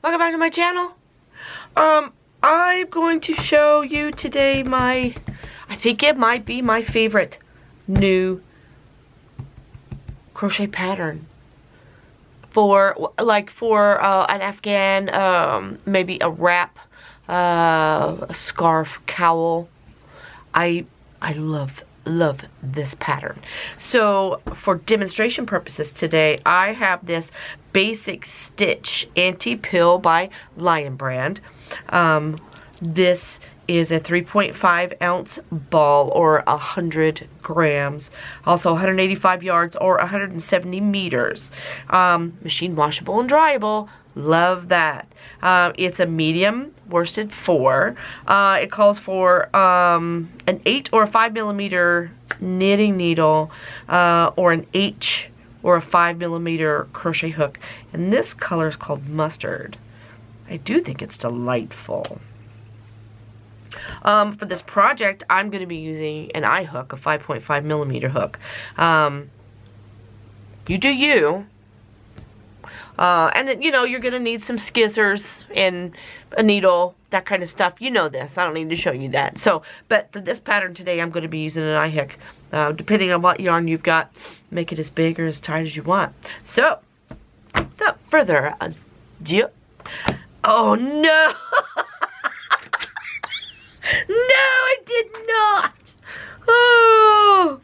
welcome back to my channel. I'm going to show you today I think it might be my favorite new crochet pattern for an Afghan, maybe a wrap, a scarf, cowl. I love this pattern. So for demonstration purposes today, I have this basic stitch anti-pill by Lion Brand. This is a 3.5 ounce ball, or 100 grams, also 185 yards or 170 meters. Machine washable and dryable. Love that. It's a medium worsted 4. It calls for an 8 or a 5 millimeter knitting needle, or an H or a 5 millimeter crochet hook. And this color is called mustard. I do think it's delightful. For this project, I'm going to be using an eye hook, a 5.5 millimeter hook. You do you. And then, you know, you're going to need some scissors and a needle, that kind of stuff. You know this. I don't need to show you that. So, but for this pattern today, I'm going to be using an eye hook. Depending on what yarn you've got, make it as big or as tight as you want. So, without further ado, oh no! No, I did not! Oh!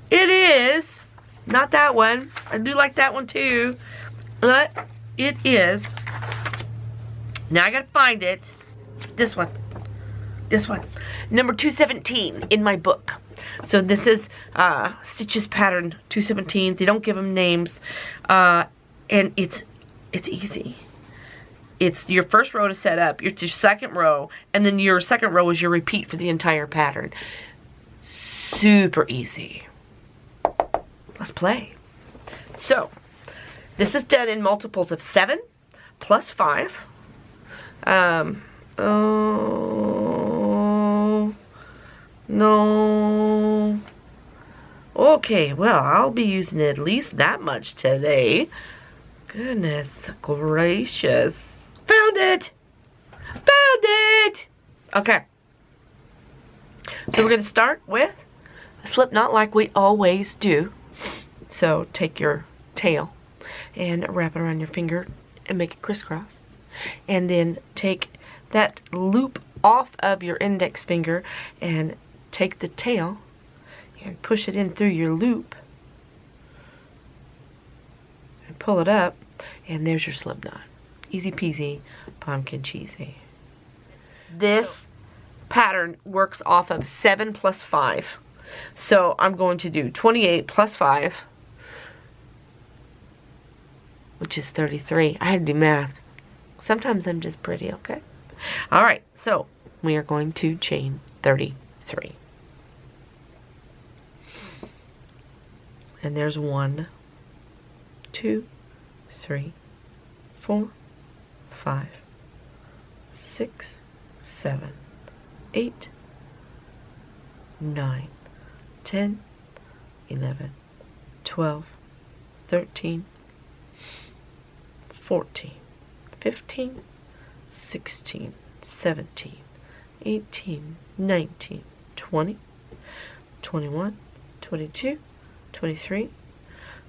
It is not that one. I do like that one too. But it is. Now I gotta find it. This one. This one. Number 217 in my book. So this is Stitches pattern 217. They don't give them names. And it's easy. It's your first row to set up, it's your second row, and then your second row is your repeat for the entire pattern. Super easy. Let's play. So, this is done in multiples of 7 plus 5. Oh, no. Okay, well, I'll be using at least that much today. Goodness gracious. Found it! Found it! Okay. So we're going to start with a slip knot like we always do. So take your tail and wrap it around your finger and make it crisscross. And then take that loop off of your index finger and take the tail and push it in through your loop. And pull it up. And there's your slip knot. Easy peasy, pumpkin cheesy. This pattern works off of 7 plus 5. So I'm going to do 28 plus 5, which is 33. I had to do math. Sometimes I'm just pretty, okay? Alright, so we are going to chain 33. And there's 1, 2, 3, 4, 5, 6, 7, 8, 9, 10, 11, 12, 13, 14, 15, 16, 17, 18, 19, 20, 21, 22, 23,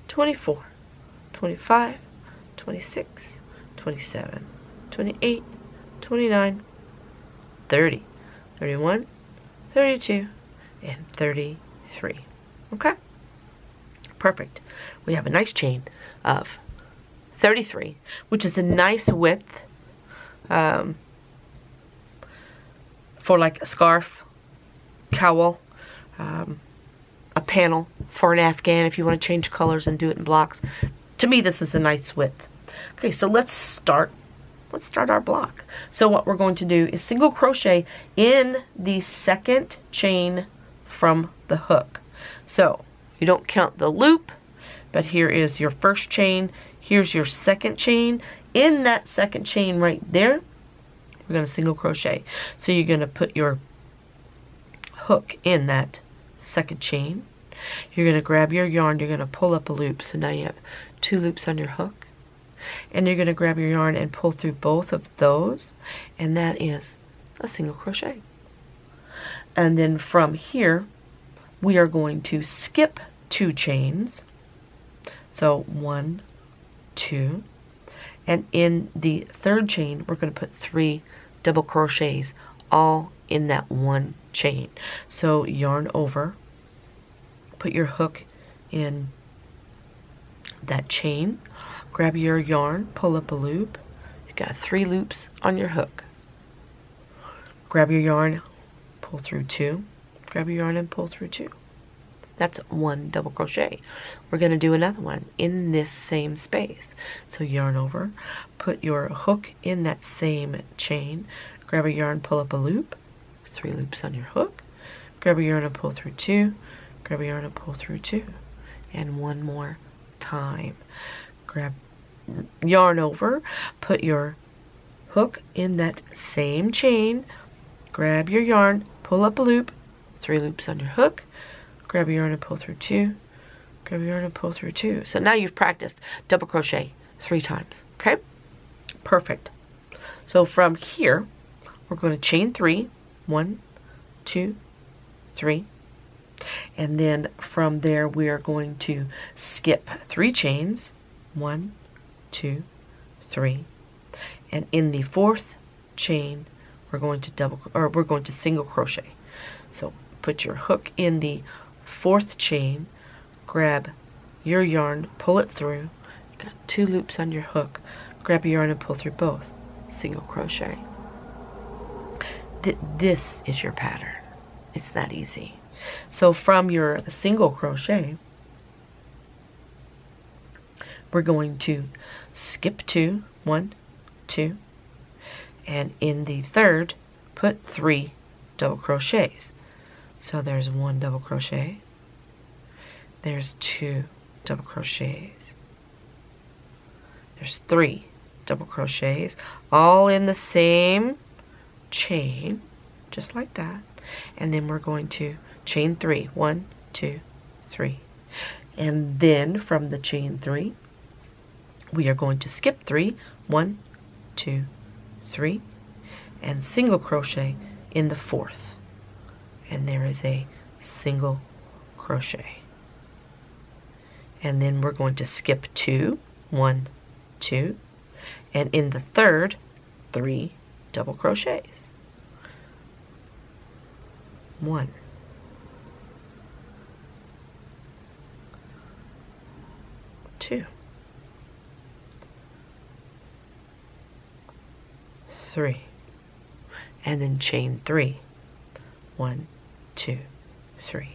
24, 25, 26, 27, 28, 29, 30, 31, 32, and 33. Okay? Perfect. We have a nice chain of 33, which is a nice width for like a scarf, cowl, a panel for an Afghan if you want to change colors and do it in blocks. To me, this is a nice width. Okay, so let's start our block. So what we're going to do is single crochet in the second chain from the hook. So you don't count the loop, but here is your first chain, here's your second chain. In that second chain right there, we're going to single crochet. So you're going to put your hook in that second chain. You're going to grab your yarn, you're going to pull up a loop. So now you have 2 loops on your hook. and you're going to grab your yarn and pull through both of those, and that is a single crochet. And then from here we are going to skip 2 chains, so 1, 2, and in the 3rd chain we're going to put 3 double crochets all in that 1 chain. So yarn over, put your hook in that chain, grab your yarn, pull up a loop. You've got 3 loops on your hook. Grab your yarn, pull through 2, grab your yarn and pull through 2. That's 1 double crochet. We're going to do another one in this same space. So yarn over, put your hook in that same chain, grab a yarn, pull up a loop, 3 loops on your hook, grab a yarn and pull through 2, grab a yarn and pull through 2, and one more time. Grab yarn over, put your hook in that same chain, grab your yarn, pull up a loop, 3 loops on your hook, grab your yarn and pull through 2, grab your yarn and pull through 2. So now you've practiced double crochet 3 times. Okay? Perfect. So from here we're going to chain 3, 1, 2, 3, and then from there we are going to skip 3 chains, 1, 2, 3, and in the 4th chain we're going to single crochet. So put your hook in the 4th chain, grab your yarn, pull it through. You got 2 loops on your hook. Grab your yarn and pull through both. Single crochet. This is your pattern. It's that easy. So from your single crochet, we're going to skip 2, 1, 2, and in the 3rd put 3 double crochets. So there's 1 double crochet, there's 2 double crochets, there's 3 double crochets, all in the same chain, just like that. And then we're going to chain 3, 1, 2, 3, and then from the chain 3 we are going to skip 3, 1, 2, 3, and single crochet in the 4th, and there is a single crochet. And then we're going to skip 2, 1, 2, and in the 3rd 3 double crochets, 1, 2, 3, and then chain 3, 1, 2, 3.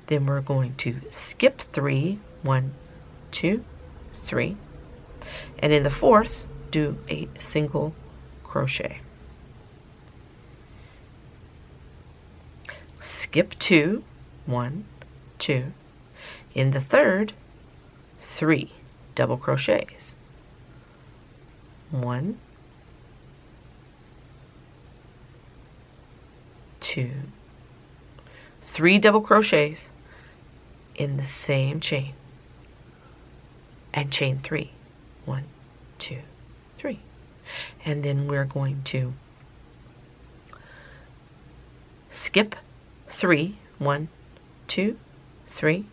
Then we're going to skip 3, 1, 2, 3, and in the 4th do a single crochet. Skip 2, 1, 2, in the 3rd 3 double crochets, 1, 2, 3 double crochets in the same chain, and chain 3, 1, 2, 3, and then we're going to skip 3, 1, 2, 3,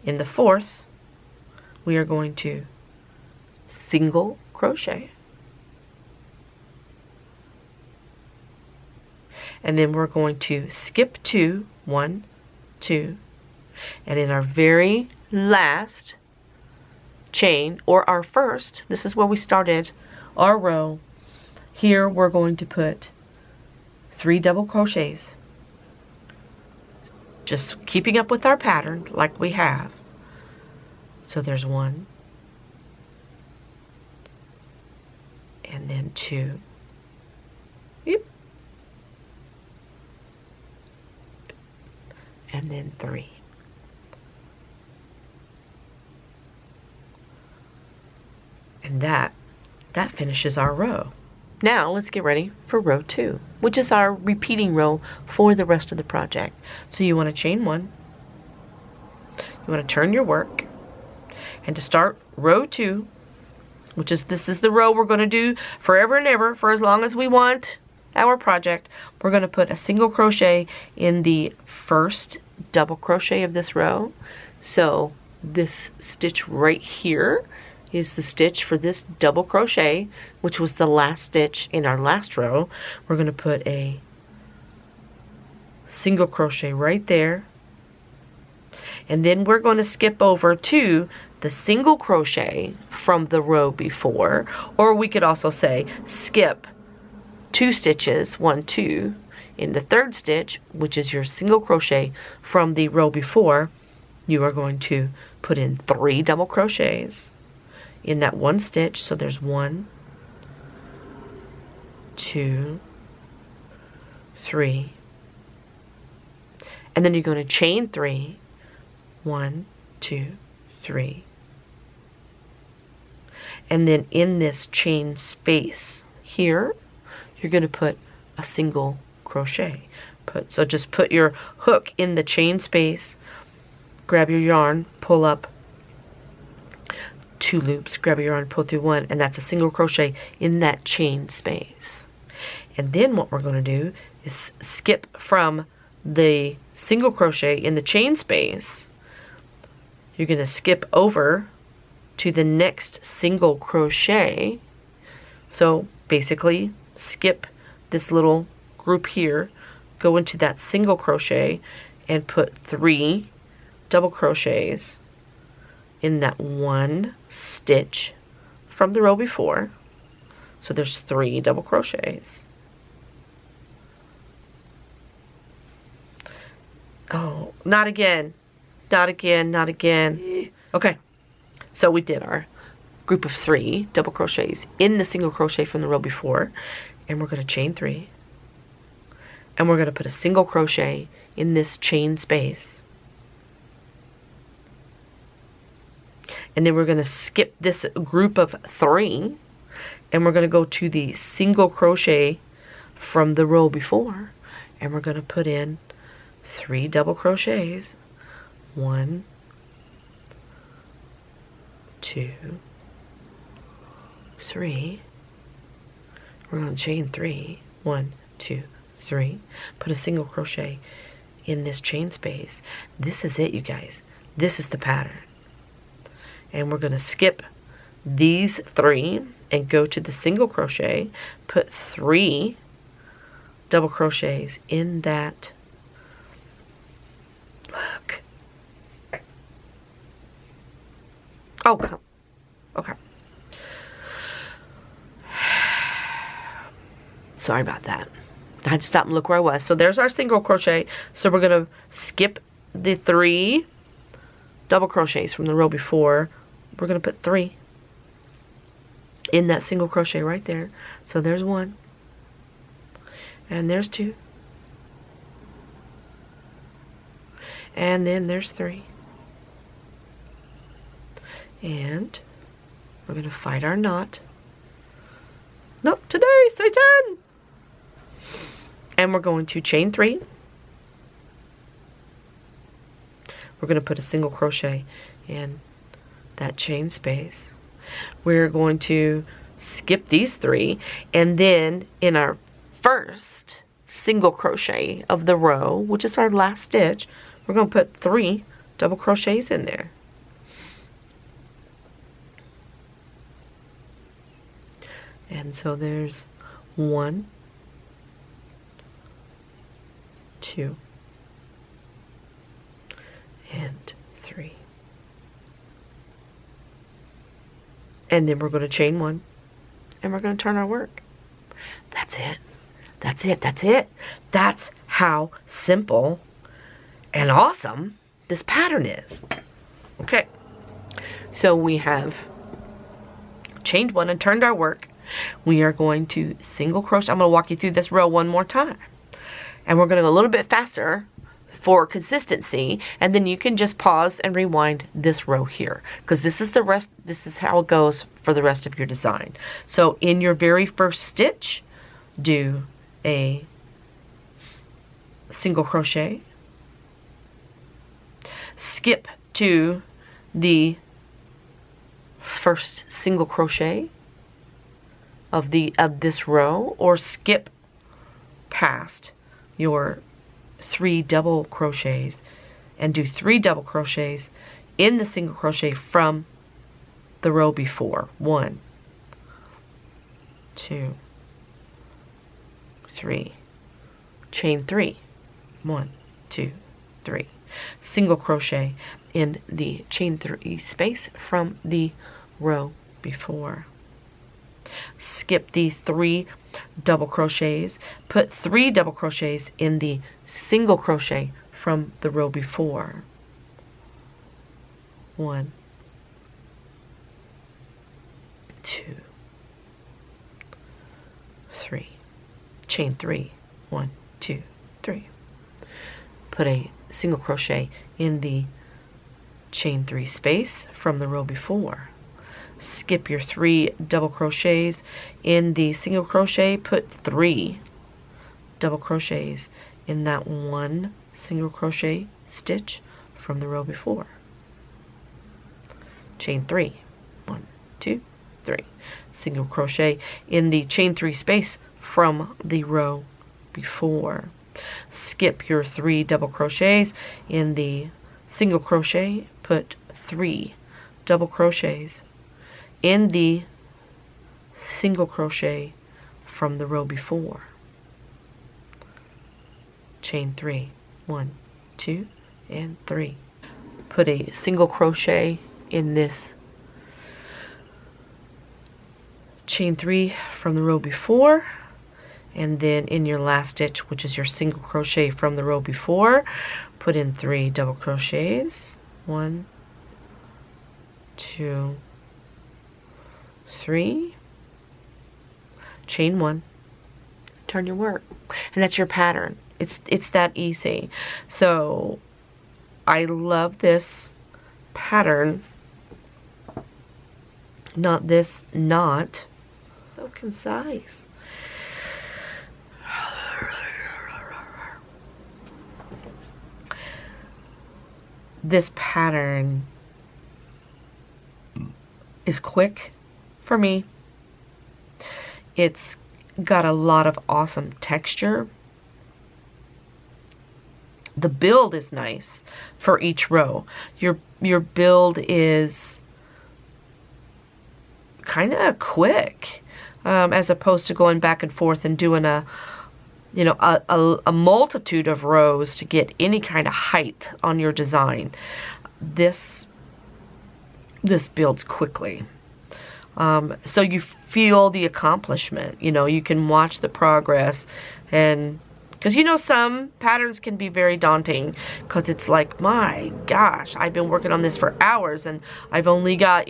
in the 4th we are going to single crochet, and then we're going to skip 2, 1, 2, and in our very last chain, or our first, this is where we started our row, here we're going to put 3 double crochets, just keeping up with our pattern like we have. So there's 1, and then 2, yep, and then 3. And that finishes our row. Now let's get ready for row 2, which is our repeating row for the rest of the project. So you want to chain 1, you want to turn your work, and to start row 2, which is, this is the row we're going to do forever and ever for as long as we want our project. We're going to put a single crochet in the first double crochet of this row. So this stitch right here is the stitch for this double crochet, which was the last stitch in our last row. We're going to put a single crochet right there, and then we're going to skip over to the single crochet from the row before, or we could also say skip 2 stitches, 1, 2, in the third stitch, which is your single crochet from the row before. You are going to put in 3 double crochets in that one stitch. So there's 1, 2, 3, and then you're going to chain 3, 1, 2, 3, and then in this chain space here, you're going to put a single crochet. So just put your hook in the chain space, grab your yarn, pull up 2 loops, grab your yarn, pull through 1, and that's a single crochet in that chain space. And then what we're going to do is skip from the single crochet in the chain space. You're going to skip over to the next single crochet. So basically skip this little group here, go into that single crochet and put 3 double crochets in that one stitch from the row before. So there's 3 double crochets. Oh, not again. Not again, not again. Okay, so we did our group of 3 double crochets in the single crochet from the row before, and we're going to chain 3, and we're going to put a single crochet in this chain space, and then we're going to skip this group of 3, and we're going to go to the single crochet from the row before, and we're going to put in 3 double crochets. 1, 2, 3. We're going to chain 3. 1, 2, 3. Put a single crochet in this chain space. This is it, you guys. This is the pattern. And we're going to skip these 3 and go to the single crochet. Put 3 double crochets in that. Look. Oh, come. Okay. Sorry about that. I had to stop and look where I was. So there's our single crochet. So we're going to skip the 3 double crochets from the row before. We're going to put 3 in that single crochet right there. So there's 1. And there's 2. And then there's 3. And we're going to fight our knot. Not today, Satan! And we're going to chain 3. We're going to put a single crochet in that chain space. We're going to skip these 3, and then in our first single crochet of the row, which is our last stitch, we're going to put 3 double crochets in there. And so there's 1, 2, and 3. And then we're going to chain 1, and we're going to turn our work. That's it. That's it. That's it. That's how simple and awesome this pattern is. Okay. So we have chained 1 and turned our work. We are going to single crochet. I'm going to walk you through this row one more time. And we're going to go a little bit faster for consistency, and then you can just pause and rewind this row here, because this is the rest. This is how it goes for the rest of your design. So in your very first stitch, do a single crochet, skip to the first single crochet of this row, or skip past your 3 double crochets and do 3 double crochets in the single crochet from the row before. 1, 2, 3, chain 3, 1, 2, 3, single crochet in the chain 3 space from the row before. Skip the 3 double crochets, put 3 double crochets in the single crochet from the row before. 1, 2, 3, chain 3, 1, 2, 3. Put a single crochet in the chain 3 space from the row before. Skip your 3 double crochets in the single crochet, put 3 double crochets in that 1 single crochet stitch from the row before. Chain 3, 1, 2, 3, single crochet in the chain 3 space from the row before. Skip your 3 double crochets in the single crochet, put 3 double crochets in the single crochet from the row before. Chain 3, 1, 2, and 3. Put a single crochet in this chain 3 from the row before, and then in your last stitch, which is your single crochet from the row before, put in 3 double crochets. 1, 2, 3, chain 1, turn your work, and that's your pattern. It's that easy. So I love this pattern. Not this knot, so concise. This pattern is quick for me. It's got a lot of awesome texture. The build is nice for each row. Your build is kind of quick, as opposed to going back and forth and doing a multitude of rows to get any kind of height on your design. This builds quickly. So you feel the accomplishment. You can watch the progress, and because some patterns can be very daunting, because it's like, my gosh, I've been working on this for hours and I've only got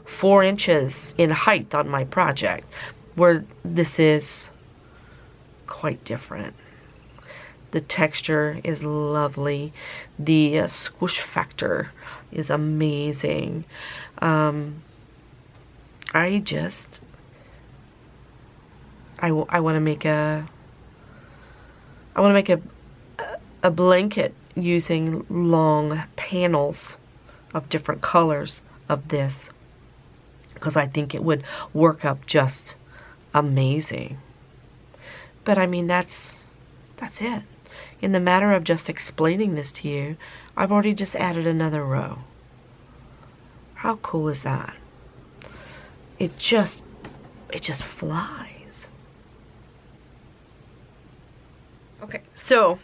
4 inches in height on my project, where this is quite different. The texture is lovely. The squish factor is amazing. I want to make a blanket using long panels of different colors of this, because I think it would work up just amazing. But I mean, that's it. In the matter of just explaining this to you, I've already just added another row. How cool is that? It just flies. Okay, so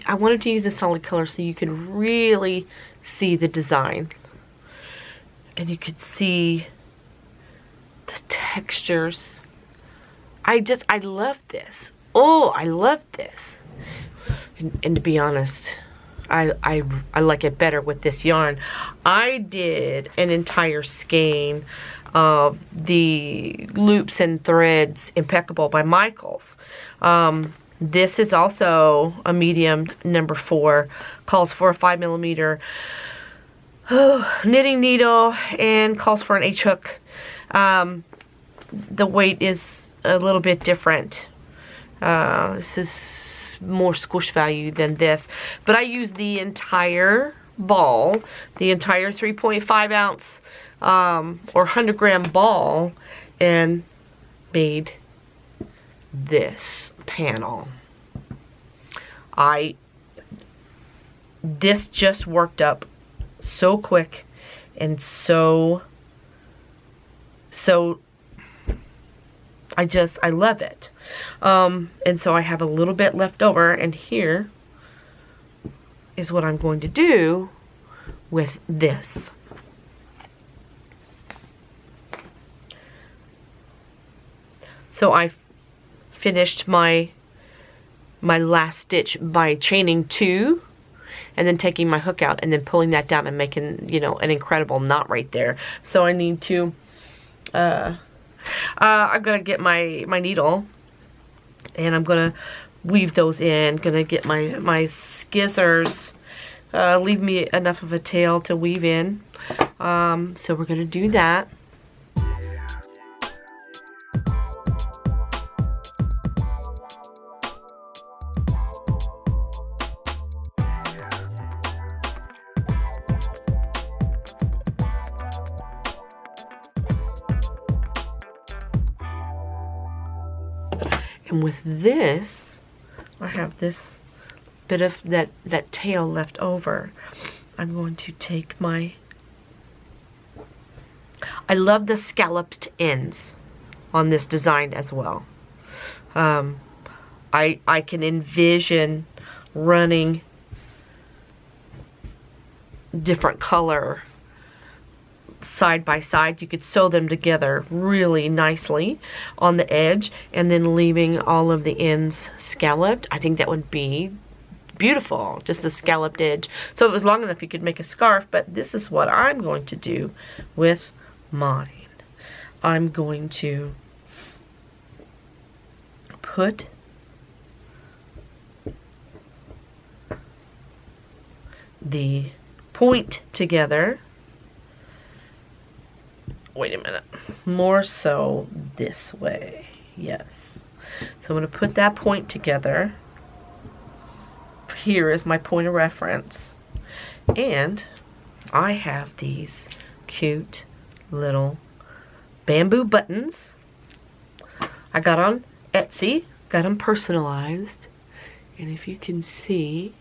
I wanted to use a solid color so you could really see the design, and you could see the textures. I love this. Oh, I love this. And to be honest, I like it better with this yarn. I did an entire skein of the loops and threads Impeccable by Michaels. This is also a medium number 4, calls for a 5mm knitting needle, and calls for an H hook. The weight is a little bit different. This is more squish value than this, but I used the entire ball, the entire 3.5 ounce or 100 gram ball, and made this panel. This just worked up so quick and so I love it. And so I have a little bit left over, and here is what I'm going to do with this. So I finished my last stitch by chaining 2 and then taking my hook out and then pulling that down and making, you know, an incredible knot right there. So I need to I'm gonna get my needle and I'm gonna weave those in. Gonna get my scissors, leave me enough of a tail to weave in. So we're gonna do that. And with this, I have this bit of that tail left over. I'm going to take I love the scalloped ends on this design as well. I can envision running different color side by side. You could sew them together really nicely on the edge and then leaving all of the ends scalloped. I think that would be beautiful, just a scalloped edge. So if it was long enough you could make a scarf, but this is what I'm going to do with mine. I'm going to put the point together. Wait a minute, more so this way, yes. So I'm going to put that point together. Here is my point of reference. And I have these cute little bamboo buttons. I got on Etsy, got them personalized. And if you can see,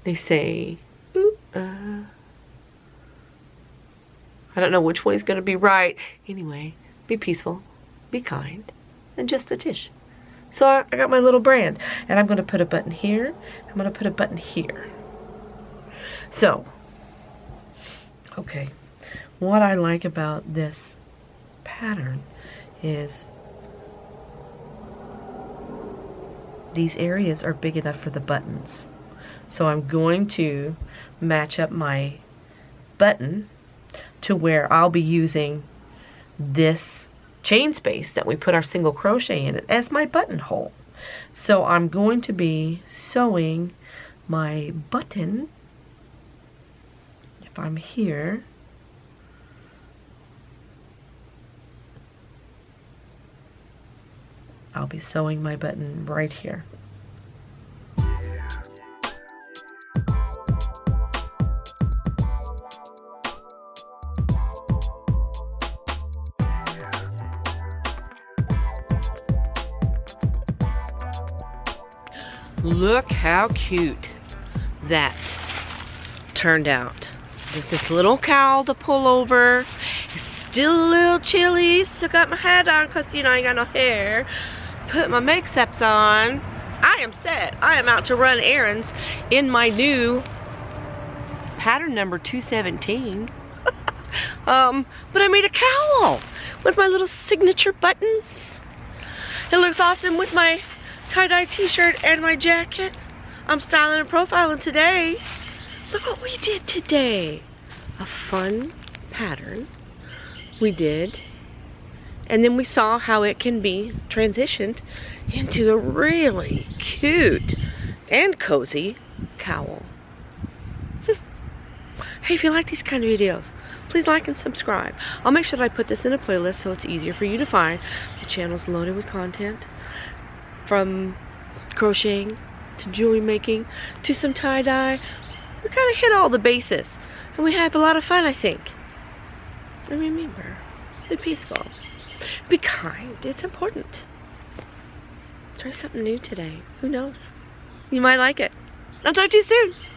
they say, ooh, I don't know which way is going to be right. Anyway, be peaceful, be kind, and just a tish. So I got my little brand. And I'm going to put a button here. I'm going to put a button here. So, okay. What I like about this pattern is these areas are big enough for the buttons. So I'm going to match up my button to where I'll be using this chain space that we put our single crochet in as my buttonhole. So I'm going to be sewing my button. If I'm here, I'll be sewing my button right here. Look how cute that turned out. Just this little cowl to pull over. It's still a little chilly, so got my hat on because, you know, I ain't got no hair. Put my make-ups on. I am set. I am out to run errands in my new pattern number 217. But I made a cowl with my little signature buttons. It looks awesome with my tie-dye t-shirt and my jacket. I'm styling and profiling today. Look what we did today. A fun pattern we did. And then we saw how it can be transitioned into a really cute and cozy cowl. Hey, if you like these kind of videos, please like and subscribe. I'll make sure that I put this in a playlist so it's easier for you to find. The channel's loaded with content. From crocheting to jewelry making to some tie-dye, we kind of hit all the bases. And we had a lot of fun, I think. And remember, be peaceful. Be kind. It's important. Try something new today. Who knows? You might like it. I'll talk to you soon.